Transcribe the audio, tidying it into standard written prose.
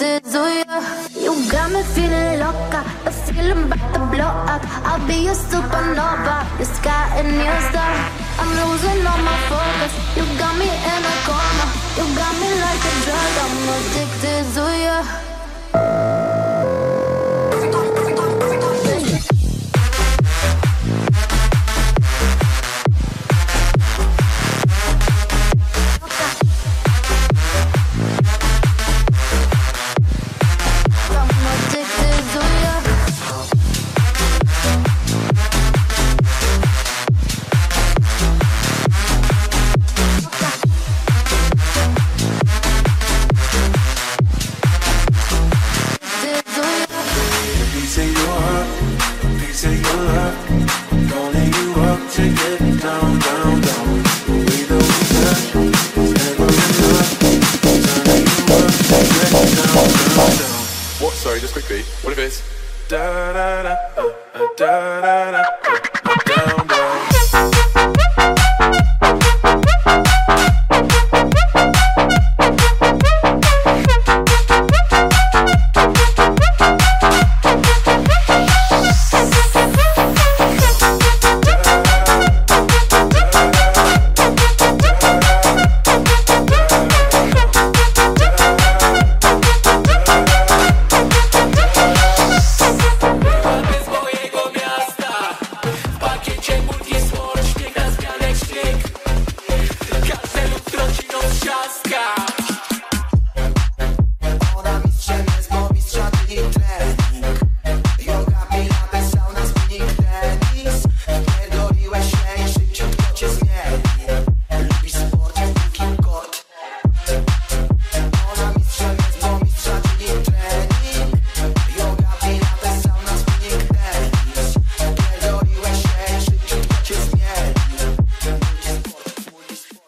addicted to you. You got me feeling loca, the feeling about to blow up. I'll be your supernova, your sky and your star. I'm losing all my focus, you got me in a coma. You got me like a drug, I'm addicted to you. What? Sorry, just quickly. What if it's da da da da da da da